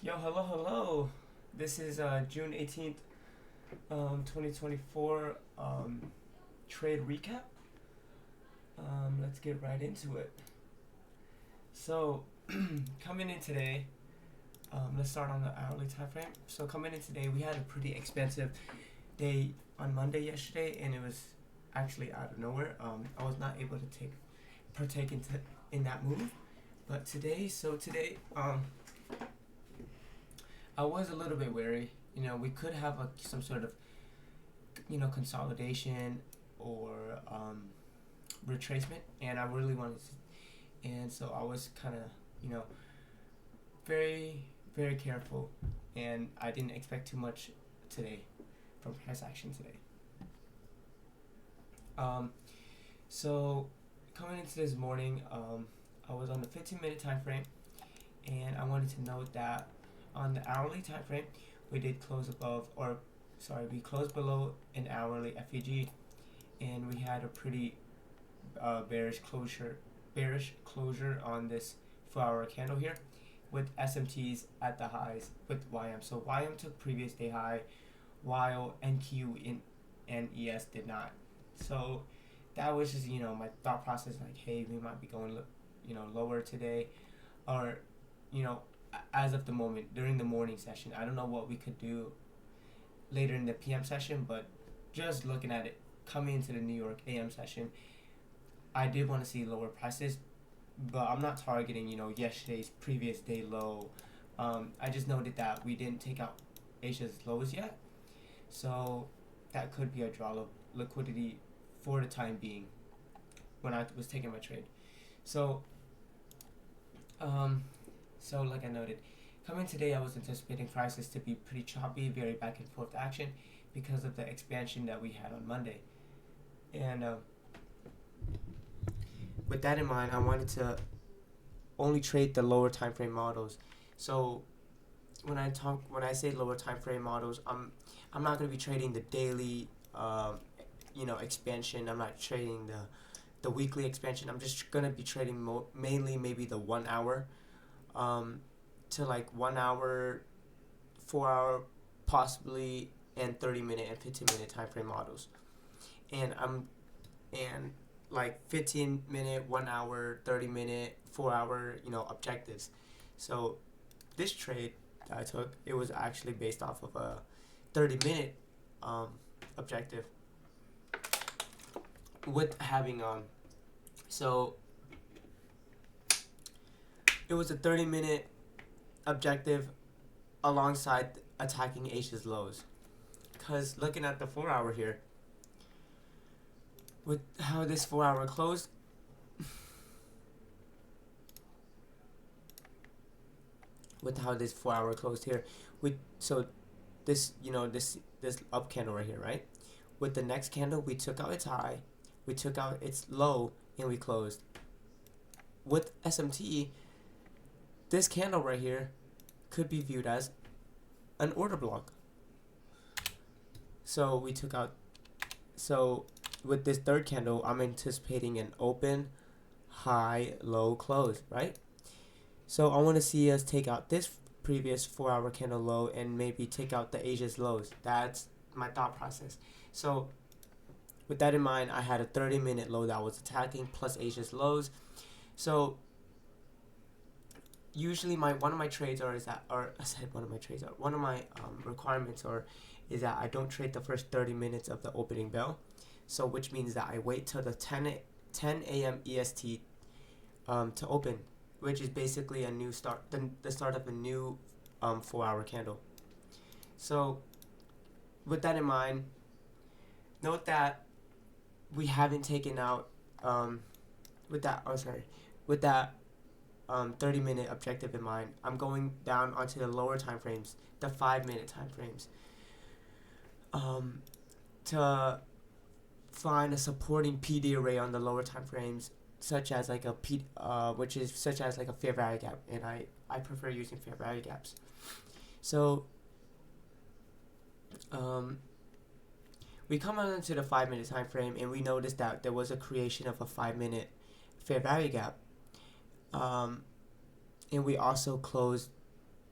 Yo, hello, hello. This is June 18th, 2024 trade recap. Let's get right into it. So, coming in today, let's start on the hourly time frame. So, coming in today, we had a pretty expensive day on Monday yesterday, and it was actually out of nowhere. I was not able to partake in that move, but today, I was a little bit wary. We could have some sort of consolidation or retracement, and I really wanted to, and so I was kind of very very careful, and I didn't expect too much today from price action today. Um, so coming into this morning, I was on the 15-minute time frame, and I wanted to note that on the hourly time frame, we did close above, or sorry, we closed below an hourly FEG, and we had a pretty bearish closure on this 4-hour candle here, with SMTs at the highs with YM. So YM took previous day high, while and ES did not. So that was just my thought process, like, hey, we might be going lower today, or as of the moment during the morning session. I don't know what we could do later in the PM session, but just looking at it coming into the New York AM session, I did want to see lower prices, but I'm not targeting yesterday's previous day low. I just noted that we didn't take out Asia's lows yet, so that could be a draw of liquidity for the time being when I was taking my trade. So like I noted, coming today, I was anticipating prices to be pretty choppy, very back and forth action, because of the expansion that we had on Monday. And with that in mind, I wanted to only trade the lower time frame models. So when I say lower time frame models, I'm not going to be trading the daily expansion. I'm not trading the weekly expansion. I'm just going to be trading mainly maybe the 1 hour to like 1 hour, 4 hour, possibly, and 30-minute and 15-minute time frame models. And like 15-minute, 1 hour, 30-minute, 4 hour, objectives. So this trade that I took, it was actually based off of a 30-minute objective with having so it was a 30-minute objective alongside attacking Asia's lows. Because looking at the 4 hour here, with how this 4 hour closed, here, so this this up candle right here, right? With the next candle, we took out its high, we took out its low, and we closed. With SMT, this candle right here could be viewed as an order block. So we took out. So with this third candle, I'm anticipating an open, high, low, close, right? So I want to see us take out this previous 4 hour candle low and maybe take out the Asia's lows. That's my thought process. So with that in mind, I had a 30-minute low that was attacking plus Asia's lows. So usually one of my requirements is that I don't trade the first 30 minutes of the opening bell. So which means that I wait till the 10 a.m. EST to open, which is basically a new start, the start of a new 4 hour candle. So with that in mind, note that we haven't taken out with that 30-minute objective in mind. I'm going down onto the lower time frames, the 5-minute time frames, to find a supporting PD array on the lower time frames, such as like a fair value gap, and I prefer using fair value gaps. So we come on into the 5-minute time frame, and we noticed that there was a creation of a 5-minute fair value gap, and we also closed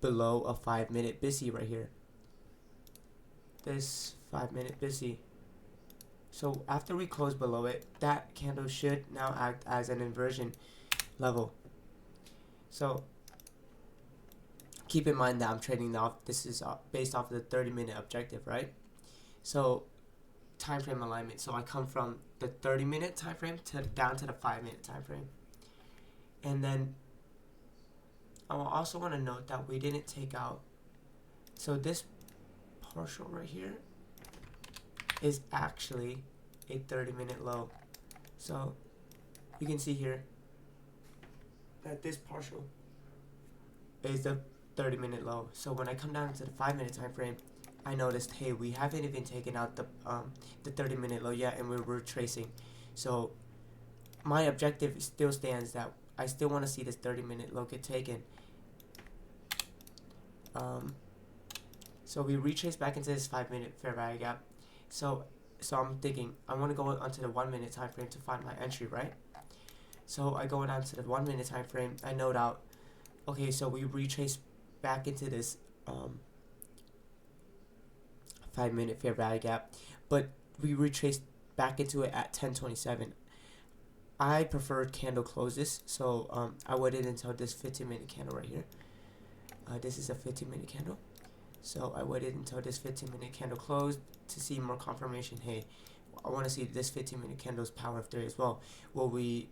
below a 5-minute BISI right here. This 5-minute BISI. So after we close below it, that candle should now act as an inversion level. So keep in mind that I'm trading off, this is based off the 30-minute objective, right? So time frame alignment. So I come from the 30-minute time frame to down to the 5-minute time frame. And then I will also want to note that we didn't take out, so this partial right here is actually a 30-minute low. So you can see here that this partial is the 30-minute low. So when I come down to the 5-minute time frame, I noticed, hey, we haven't even taken out the 30-minute low yet, and we're retracing. So my objective still stands that I still want to see this 30-minute low get taken. So we retrace back into this 5-minute fair value gap. So I'm thinking I want to go onto the 1-minute time frame to find my entry, right? So I go down to the 1-minute time frame. I note out, okay, so we retrace back into this 5-minute fair value gap, but we retraced back into it at 10:27. I preferred candle closes, so I waited until this 15-minute candle right here. This is a 15-minute candle, so I waited until this 15-minute candle closed to see more confirmation. Hey, I want to see this 15-minute candle's power of 3 as well. Will we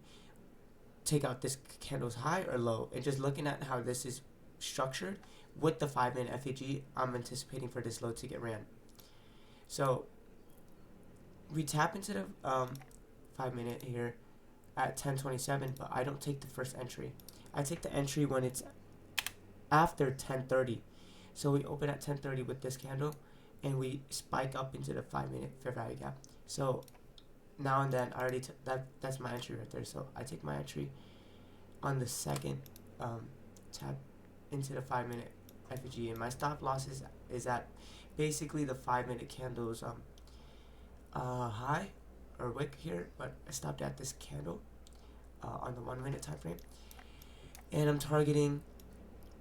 take out this candle's high or low? And just looking at how this is structured with the 5-minute FEG, I'm anticipating for this low to get ran. So we tap into the 5-minute here at 10:27, but I don't take the first entry. I take the entry when it's after 10:30. So we open at 10:30 with this candle, and we spike up into the 5-minute fair value gap. So now and then I already that's my entry right there. So I take my entry on the second tap into the 5-minute FEG, and my stop loss is at basically the 5-minute candle's high or wick here, but I stopped at this candle on the 1-minute time frame, and I'm targeting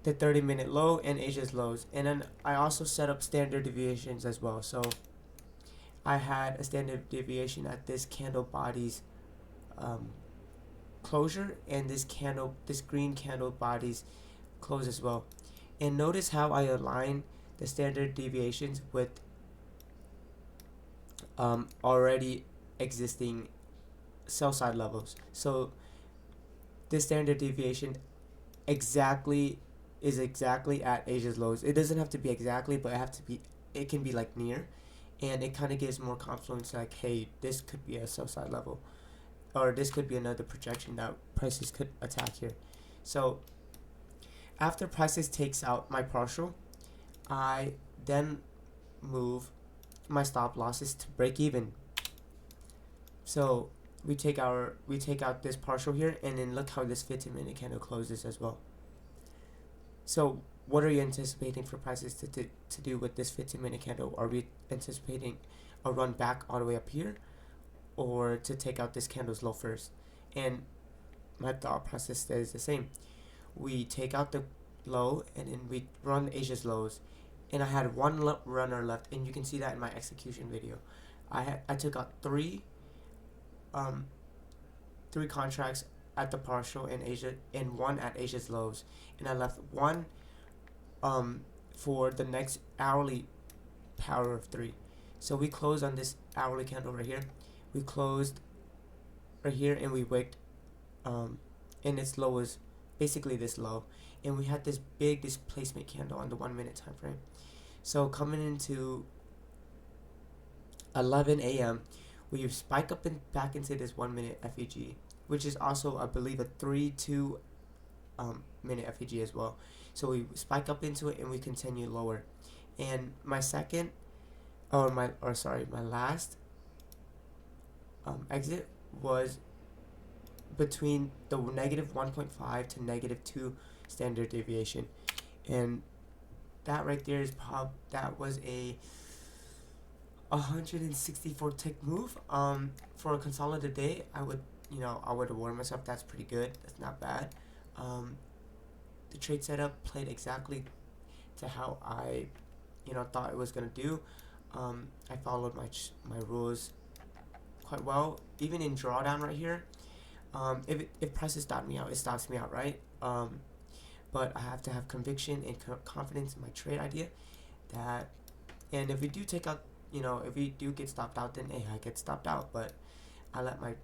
the 30-minute low and Asia's lows. And then I also set up standard deviations as well. So I had a standard deviation at this candle body's closure, and this green candle body's close as well. And notice how I align the standard deviations with already existing sell side levels. So this standard deviation is exactly at Asia's lows. It doesn't have to be exactly, but it can be like near, and it kind of gives more confluence, like, hey, this could be a sell side level, or this could be another projection that prices could attack here. So after prices takes out my partial, I then move my stop losses to break even. So we take out this partial here, and then look how this 15-minute candle closes as well. So what are you anticipating for prices to do with this 15-minute candle? Are we anticipating a run back all the way up here, or to take out this candle's low first? And my thought process stays the same. We take out the low, and then we run Asia's lows. And I had one runner left, and you can see that in my execution video. I took out three contracts at the partial in Asia, and one at Asia's lows, and I left one for the next hourly power of 3. So we closed on this hourly candle right here. We closed right here, and we wicked, and its low was basically this low, and we had this big displacement candle on the 1-minute time frame. So coming into 11 a.m., we spike up and back into this 1-minute FEG, which is also, I believe, a 3-2 minute FEG as well. So we spike up into it, and we continue lower. And my last exit was between the -1.5 to -2 standard deviation, and that right there is that was a 164 tick move. For a consolidated day, I would warn myself that's pretty good. That's not bad. The trade setup played exactly to how I thought it was gonna do. I followed my rules quite well. Even in drawdown right here, if prices stop me out, it stops me out, right? But I have to have conviction and confidence in my trade idea. That, and if we do take out, if we do get stopped out, then I get stopped out. But I let my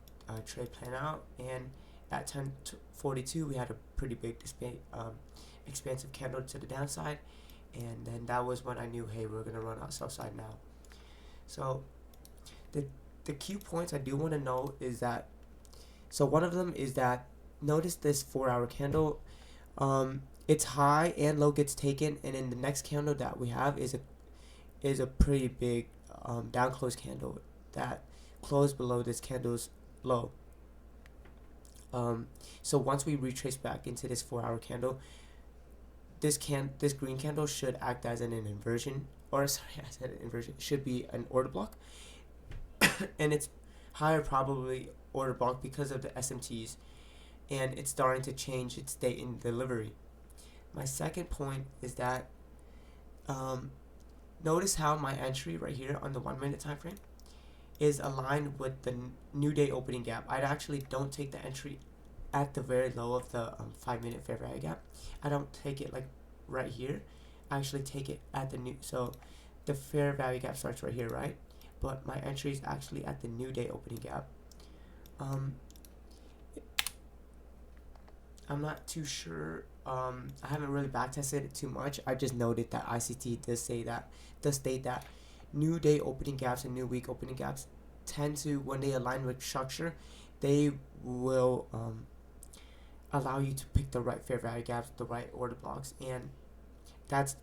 trade plan out, and at 10:42 we had a pretty big expansive candle to the downside, and then that was when I knew, hey, we're gonna run out sell side now. So the key points I do want to know is that, so one of them is that, notice this 4-hour candle, its high and low gets taken, and then the next candle that we have is a pretty big down close candle that closed below this candle's low. So once we retrace back into this 4-hour candle, this green candle should act as an inversion, or sorry, I said inversion, should be an order block, and it's higher probably order block because of the SMTs, and it's starting to change its date in delivery. My second point is that, notice how my entry right here on the 1 minute time frame is aligned with the new day opening gap. I actually don't take the entry at the very low of the 5 minute fair value gap. I don't take it like right here. I actually take it at the new, so the fair value gap starts right here, right? But my entry is actually at the new day opening gap. I'm not too sure. I haven't really backtested it too much. I just noted that ICT does state that new day opening gaps and new week opening gaps tend to, when they align with structure, they will allow you to pick the right fair value gaps, the right order blocks, and that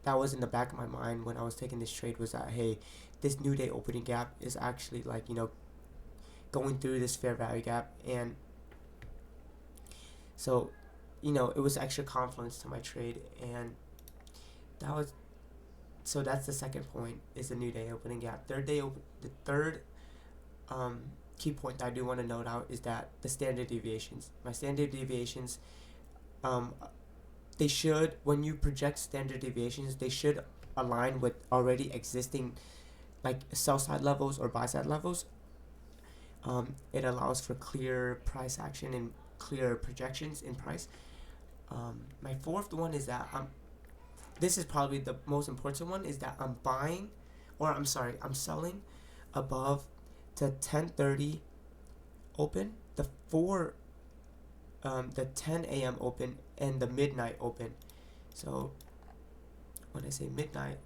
was in the back of my mind when I was taking this trade, was that, hey, this new day opening gap is actually like, going through this fair value gap, and so it was extra confluence to my trade, and that's the second point, is the new day opening gap. The third key point that I do want to note out is that the standard deviations. My standard deviations, they should, when you project standard deviations, they should align with already existing like sell side levels or buy side levels. It allows for clear price action and clear projections in price. My fourth one is that this is probably the most important one, is that I'm selling above the 10:30 open, the 10 a.m. open, and the midnight open. So when I say midnight,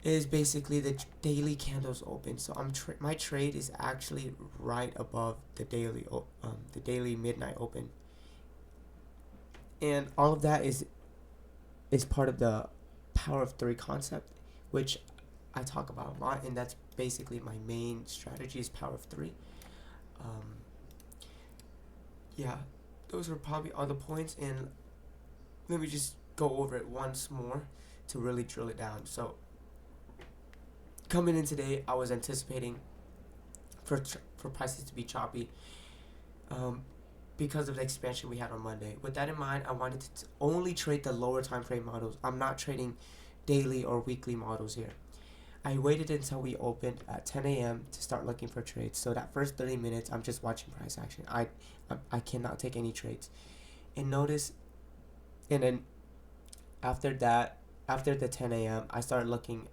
is basically the daily candles open. So my trade is actually right above the daily midnight open, and all of that is part of the power of 3 concept, which I talk about a lot, and that's basically my main strategy, is power of 3. Yeah, those are probably all the points, and let me just go over it once more to really drill it down. So coming in today, I was anticipating for prices to be choppy, because of the expansion we had on Monday. With that in mind, I wanted to only trade the lower time frame models. I'm not trading daily or weekly models here. I waited until we opened at 10 a.m. to start looking for trades. So that first 30 minutes, I'm just watching price action. I cannot take any trades. And notice, and then after the 10 a.m., I started looking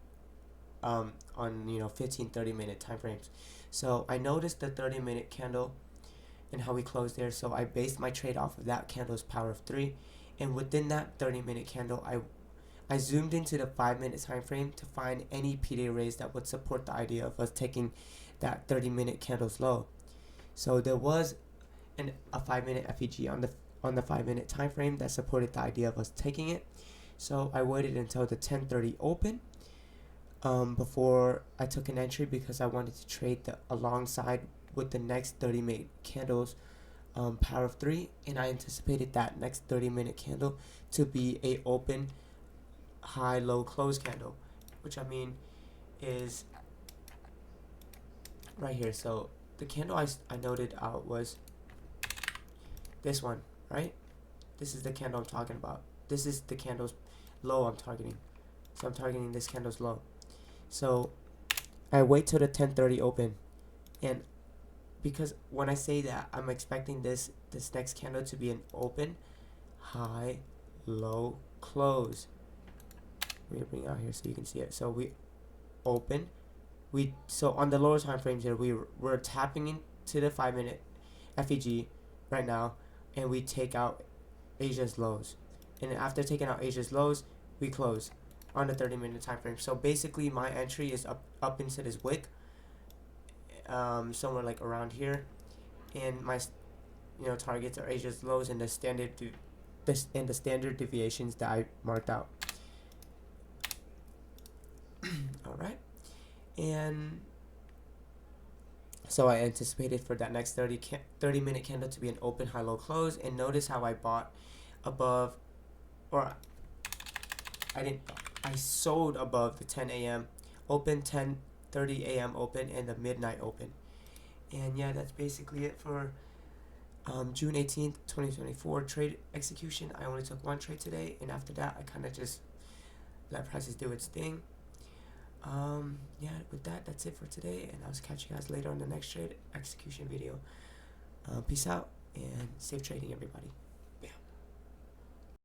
on 15, 30 minute time frames. So I noticed the 30 minute candle and how we closed there. So I based my trade off of that candle's power of 3. And within that 30 minute candle, I zoomed into the 5 minute time frame to find any P-Day raise that would support the idea of us taking that 30 minute candle's low. So there was a 5 minute FEG on the 5 minute time frame that supported the idea of us taking it. So I waited until the 10:30 open before I took an entry, because I wanted to trade alongside with the next 30 minute candles power of 3, and I anticipated that next 30 minute candle to be a open high low close candle, which I mean is right here. So the candle I noted out was this one, right? This is the candle I'm talking about. this is the candle's low I'm targeting. So I'm targeting this candle's low. So I wait till the 10:30 open, and because when I say that, I'm expecting this next candle to be an open, high, low, close. Let me bring it out here so you can see it. So we open, so on the lower time frames here, we're tapping into the 5-minute FEG right now, and we take out Asia's lows, and then after taking out Asia's lows, we close on the 30-minute time frame. So basically, my entry is up into this wick, somewhere like around here, and my targets are Asia's lows and the standard deviations that I marked out. All right, and so I anticipated for that next 30-minute candle to be an open high low close, and notice how I bought above, or I sold above the 10 a.m. open, 10:30 a.m. open, and the midnight open. And yeah, that's basically it for June 18th, 2024 trade execution. I only took one trade today, and after that I kind of just let prices do its thing. Yeah, with that's it for today, and I'll catch you guys later on the next trade execution video. Peace out and safe trading, everybody.